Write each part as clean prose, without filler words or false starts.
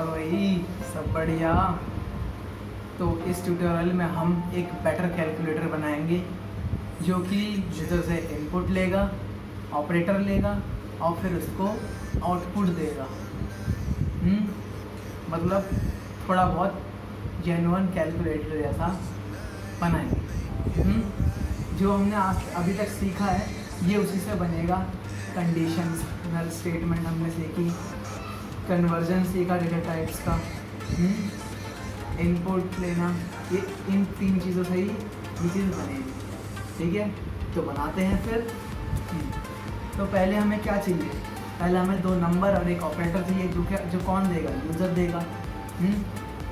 और वही सब बढ़िया। तो इस ट्यूटोरियल में हम एक बेटर कैलकुलेटर बनाएंगे जो कि यूज़र से इनपुट लेगा, ऑपरेटर लेगा और फिर उसको आउटपुट देगा। मतलब थोड़ा बहुत जेन्युइन कैलकुलेटर जैसा बनाएंगे। जो हमने आज अभी तक सीखा है ये उसी से बनेगा। कंडीशंस, नल स्टेटमेंट हमने सीखी, कन्वर्जन सीखा डेटा टाइप्स का, इनपुट लेना, ये इन 3 चीज़ों से ही ये चीज़ बनेगी। ठीक है, तो बनाते हैं फिर। तो पहले हमें क्या चाहिए? पहले हमें 2 नंबर और एक ऑपरेटर चाहिए जो कौन देगा? यूज़र देगा।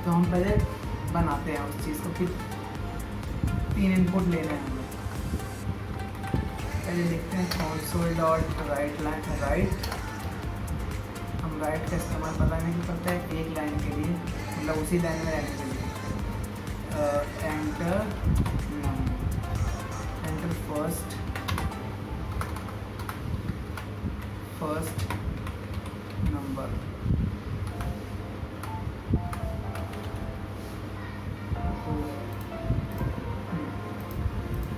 तो हम पहले बनाते हैं उस चीज़ को कि 3 इनपुट लेने हैं हमें। पहले लिखते हैं console.write राइट। हम राइट का इस्तेमाल पता नहीं करते हैं एक लाइन के लिए, मतलब उसी लाइन में रहने के लिए। Enter first number.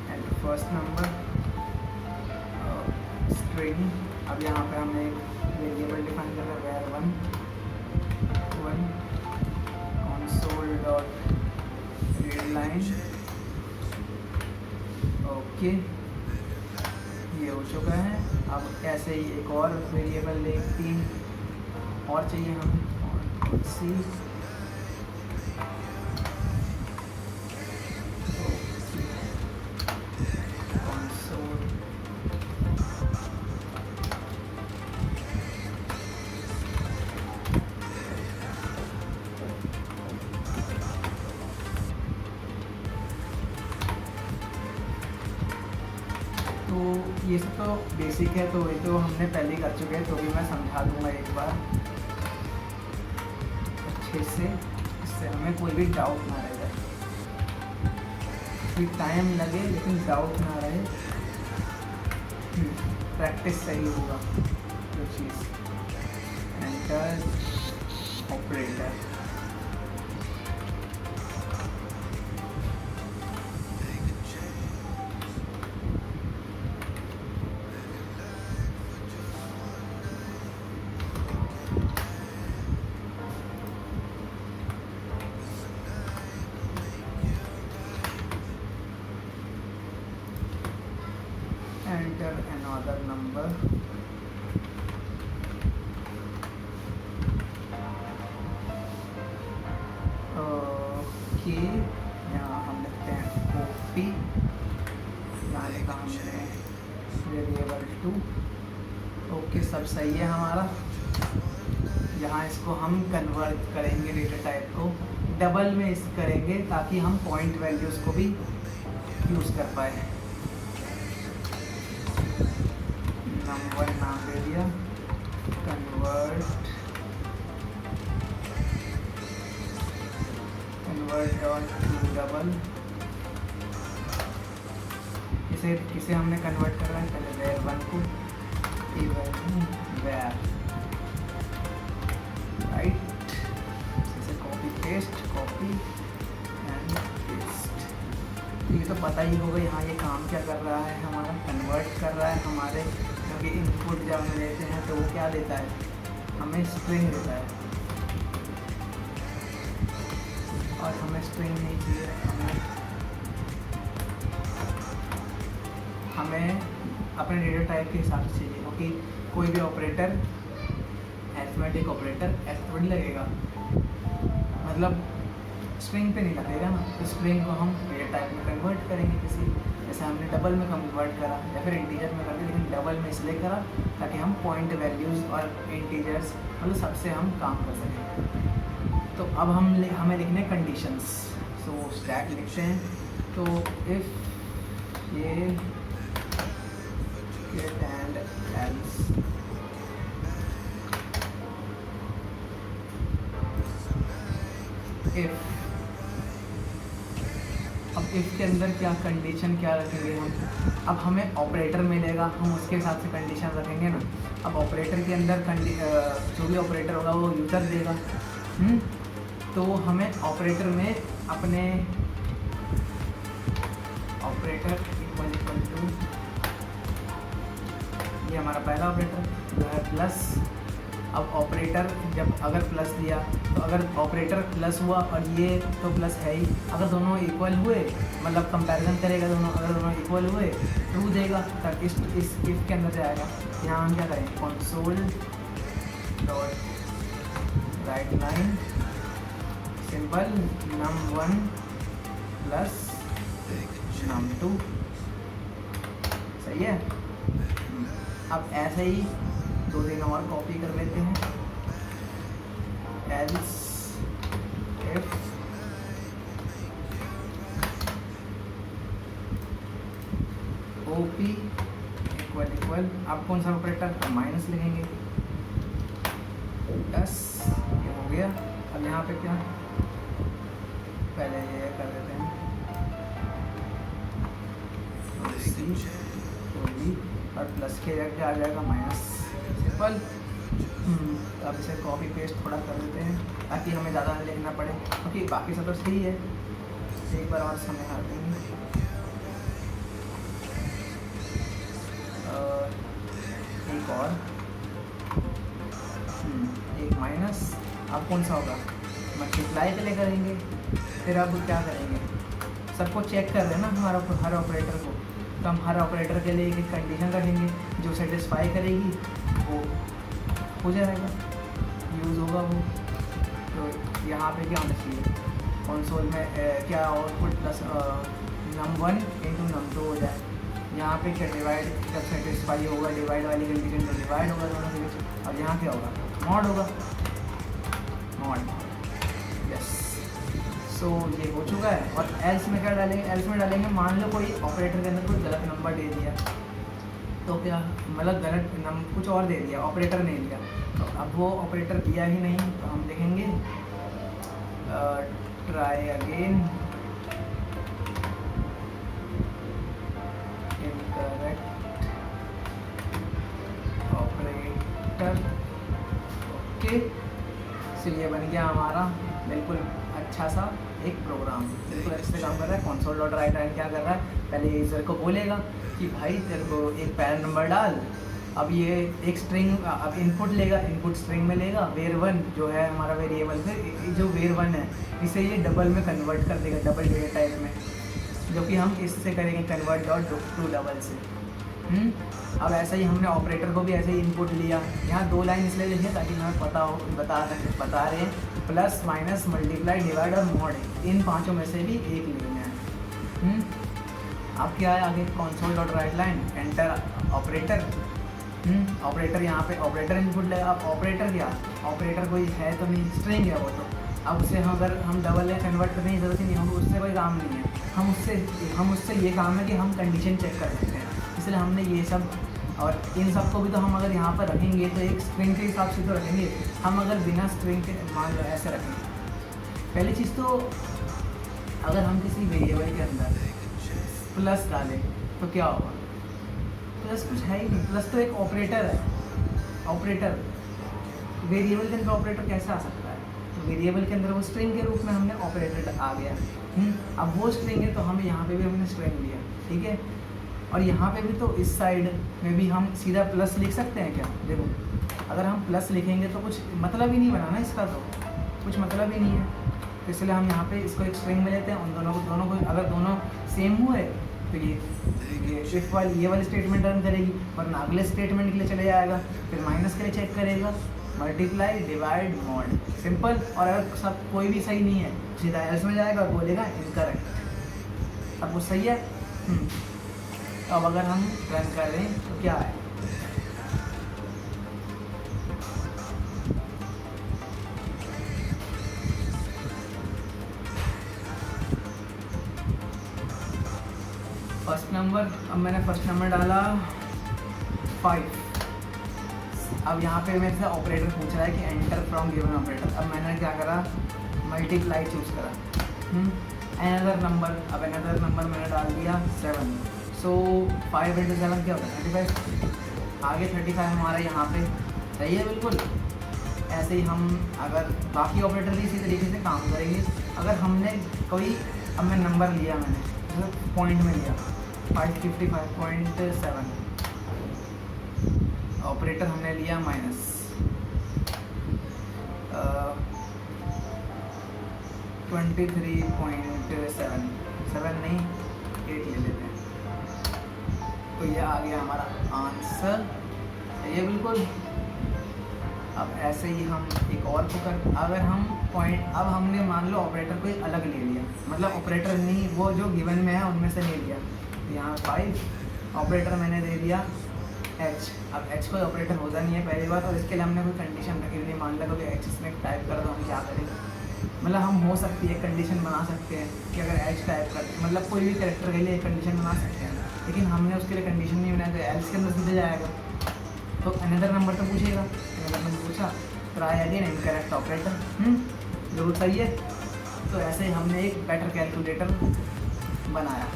Enter first number string. अब यहाँ पे हमें एक वेरिएबल डिफाइन कर रहा है var1 console.readline। ओके, ये हो चुका है। अब ऐसे ही एक और वेरिएबल ले, 3 और चाहिए हमें। और सी तो ये सब तो बेसिक है, तो ये तो हमने पहले ही कर चुके हैं, तो भी मैं समझा दूंगा एक बार अच्छे से, इससे हमें कोई भी डाउट ना रह जाए। कोई टाइम लगे लेकिन डाउट ना रहे, प्रैक्टिस सही होगा जो चीज़। Enter operator. Enter another number। Okay, यहाँ हम लिखते हैं कॉपी। यहाँ लिखा हमने वेरिएबल 2। ओके, सब सही है हमारा। यहाँ इसको हम कन्वर्ट करेंगे डेटा टाइप को, डबल में इस करेंगे ताकि हम पॉइंट वैल्यूज़ को भी यूज़ कर पाए। नंबर नाम दे दिया, कन्वर्ट डॉट टू डबल। इसे किसे हमने कन्वर्ट करना है? पहले var1 को var राइट। इसे copy paste, copy and paste. ये तो पता ही होगा यहाँ ये काम क्या कर रहा है, हमारा कन्वर्ट कर रहा है हमारे, क्योंकि इनपुट जब हम लेते हैं तो वो क्या देता है? हमें स्ट्रिंग देता है, और हमें स्ट्रिंग नहीं चाहिए। हमें अपने डेटा टाइप के हिसाब से चाहिए, क्योंकि कोई भी ऑपरेटर, अरिथमेटिक ऑपरेटर ऐसा थोड़ी लगेगा, मतलब स्ट्रिंग पे नहीं लगेगा ना। तो स्ट्रिंग को हम डेटा टाइप में कन्वर्ट करेंगे किसी, जैसे हमने डबल में कन्वर्ट करा या फिर इंटीजर में कर दिया, लेकिन डबल में इसलिए करा ताकि हम पॉइंट वैल्यूज़ और इंटीजर्स मतलब सबसे हम काम कर सकें। तो अब हमें लिखने कंडीशंस। सो स्टैक लिखते हैं। तो इफ़ ये गेट एंड एल्स, इफ़, अब इफ़ के अंदर क्या कंडीशन क्या रखेंगे हम? अब हमें ऑपरेटर मिलेगा, हम उसके हिसाब से कंडीशन रखेंगे ना। अब ऑपरेटर के अंदर जो भी ऑपरेटर होगा वो यूज़र देगा, तो हमें ऑपरेटर में अपने ऑपरेटर इक्वल टू, ये हमारा पहला ऑपरेटर जो है प्लस। अब ऑपरेटर जब अगर प्लस दिया तो अगर ऑपरेटर प्लस हुआ और ये तो प्लस है ही, अगर दोनों इक्वल हुए मतलब कंपैरिजन करेगा दोनों, अगर दोनों इक्वल हुए ट्रू देगा तब इस इफ के अंदर जाएगा। यहाँ हम क्या करेंगे, console dot right line simple num1 plus num2, सही है। अब ऐसे ही 2-3 और कॉपी कर लेते हैं। एल्स इफ ओपी इक्वल, आप कौन सा ऑपरेटर माइनस लिखेंगे, 10, ये हो गया। अब यहाँ पे क्या, पहले ये कर देते हैं और प्लस के जगह आ जाएगा माइनस, सिंपल। अब इसे कॉपी पेस्ट थोड़ा कर देते हैं ताकि हमें ज़्यादा नहीं लिखना पड़े, क्योंकि बाकी सब तो सही है। एक बार और समय आ देंगे, एक और, एक माइनस। अब कौन सा होगा, मल्टीप्लाई के लिए करेंगे। फिर अब क्या करेंगे, सबको चेक कर रहे हैं ना हमारा हर ऑपरेटर को, तो हम हर ऑपरेटर के लिए एक कंडीशन रखेंगे जो सेटिस्फाई करेगी वो हो जाएगा, यूज़ होगा वो। तो यहाँ पे क्या होना चाहिए, कंसोल में क्या output plus num1 into num2 हो जाए। यहाँ पे क्या डिवाइड, जब सेटिस्फाई होगा डिवाइड वाली कंडीशन तो डिवाइड होगा दोनों के बीच। और यहाँ क्या होगा, मॉड होगा, मॉड, यस। सो ये हो चुका है। और एल्स में क्या डालेंगे, एल्स में डालेंगे मान लो कोई ऑपरेटर के अंदर कोई गलत नंबर दे दिया, तो क्या मतलब गलत कुछ और दे दिया, ऑपरेटर नहीं दिया। तो अब वो ऑपरेटर दिया ही नहीं तो हम लिखेंगे try again, incorrect operator, okay. So ये बन गया हमारा बिल्कुल अच्छा सा एक प्रोग्राम, बिल्कुल अच्छे से काम कर रहा है। कंसोल डॉट राइट लाइन क्या कर रहा है, पहले यूज़र को बोलेगा कि भाई तेरे को एक पैरल नंबर डाल। अब ये एक स्ट्रिंग, अब इनपुट लेगा, इनपुट स्ट्रिंग में लेगा var1 जो है हमारा वेरिएबल, फिर जो var1 है इसे ये डबल में कन्वर्ट कर देगा, डबल डेटा टाइप में, जो कि हम इससे करेंगे कन्वर्ट डॉट टू डबल से। अब ऐसा ही हमने ऑपरेटर को भी ऐसे ही इनपुट लिया। यहाँ 2 लाइन इसलिए लिखी ताकि हमें पता हो, बता रहे हैं प्लस माइनस मल्टीप्लाई डिवाइड और मॉड, इन पांचों में से भी एक लेना है। अब क्या है आगे, console dot right line enter operator, operator यहाँ पे ऑपरेटर इनपुट लेगा। अब ऑपरेटर क्या, ऑपरेटर कोई है तो नहीं, स्ट्रिंग है वो तो। अब उसे अगर हम डबल या कन्वर्ट करने की ज़रूरत ही नहीं, हम उससे कोई काम नहीं है। हम उससे ये काम है कि हम कंडीशन चेक कर सकते हैं, इसलिए हमने ये सब। और इन सब को भी तो हम अगर यहाँ पर रखेंगे तो एक स्ट्रिंग के हिसाब से तो रखेंगे, हम अगर बिना स्ट्रिंग के मान लो ऐसे रखेंगे। पहली चीज़ तो अगर हम किसी वेरिएबल के अंदर प्लस डालें तो क्या होगा, प्लस कुछ है ही नहीं, प्लस तो एक ऑपरेटर है। ऑपरेटर वेरिएबल के अंदर ऑपरेटर कैसे आ सकता है, तो वेरिएबल के अंदर वो स्ट्रिंग के रूप में हमने ऑपरेटर आ गया। अब वो स्ट्रिंग है तो हमें यहाँ पे भी हमने स्ट्रिंग लिया, ठीक है। और यहाँ पे भी तो इस साइड में भी हम सीधा प्लस लिख सकते हैं क्या, देखो अगर हम प्लस लिखेंगे तो कुछ मतलब ही नहीं बना ना इसका, तो कुछ मतलब ही नहीं है। तो इसलिए हम यहाँ पे इसको एक स्ट्रिंग में लेते हैं, उन दोनों को अगर दोनों सेम हुए तो ये इफ वाली ये वाली स्टेटमेंट रन करेगी, वरना अगले स्टेटमेंट के लिए चले जाएगा, फिर माइनस के लिए चेक करेगा, मल्टीप्लाई डिवाइड मॉड, सिंपल। और अगर सब कोई भी सही नहीं है सीधा एल्स में जाएगा और बोलेगा इनकरेक्ट। अब वो सही है। अब अगर हम रन करें तो क्या है, फर्स्ट नंबर, अब मैंने फर्स्ट नंबर डाला 5। अब यहाँ पे मेरे से ऑपरेटर पूछ रहा है कि एंटर फ्रॉम गिवन ऑपरेटर। अब मैंने क्या करा, मल्टीप्लाई चूज़ करा, अनदर नंबर। अब अनदर नंबर मैंने डाल दिया 7। सो 5 × 7 क्या होता है 35। आगे 35 हमारा यहाँ पे सही है बिल्कुल। ऐसे ही हम अगर बाकी ऑपरेटर भी इसी तरीके से काम करेंगे। अगर हमने कोई, अब मैं नंबर लिया, मैंने जैसे पॉइंट में लिया 555.7, ऑपरेटर हमने लिया माइनस 23.7, 7 नहीं 8 ले लेते हैं, तो यह आ गया हमारा आंसर। ये बिल्कुल। अब ऐसे ही हम एक और को कर, अगर हम पॉइंट, अब हमने मान लो ऑपरेटर कोई अलग ले लिया, मतलब ऑपरेटर नहीं, वो जो गिवन में है उनमें से ले लिया, तो यहाँ 5 ऑपरेटर मैंने दे दिया एच। अब एच कोई ऑपरेटर होता नहीं है पहली बात, और इसके लिए हमने कोई कंडीशन रखी नहीं, मान लो कि एच इसमें टाइप कर दो, हम क्या करेंगे, मतलब हम हो सकती है कंडीशन बना सकते हैं कि अगर एच टाइप कर, मतलब कोई भी कैरेक्टर के लिए एक कंडीशन बना सकते हैं, लेकिन हमने उसके लिए कंडीशन नहीं बनाया, तो एल्स के अंदर सीधे जाएगा, तो अनदर नंबर तो पूछेगा, अनदर नंबर पूछा, ट्राई अगेन इनकरेक्ट ऑपरेटर, जरूर सही है। तो ऐसे ही हमने एक बेटर कैलकुलेटर बनाया।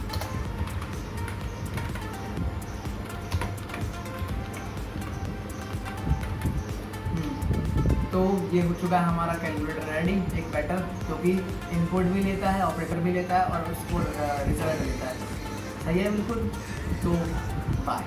तो ये हो चुका है हमारा कैलकुलेटर रेडी, एक बेटर, जो कि इनपुट भी लेता है, ऑपरेटर भी लेता है और उसको रिजल्ट लेता है। सही है बिल्कुल। तो बाय।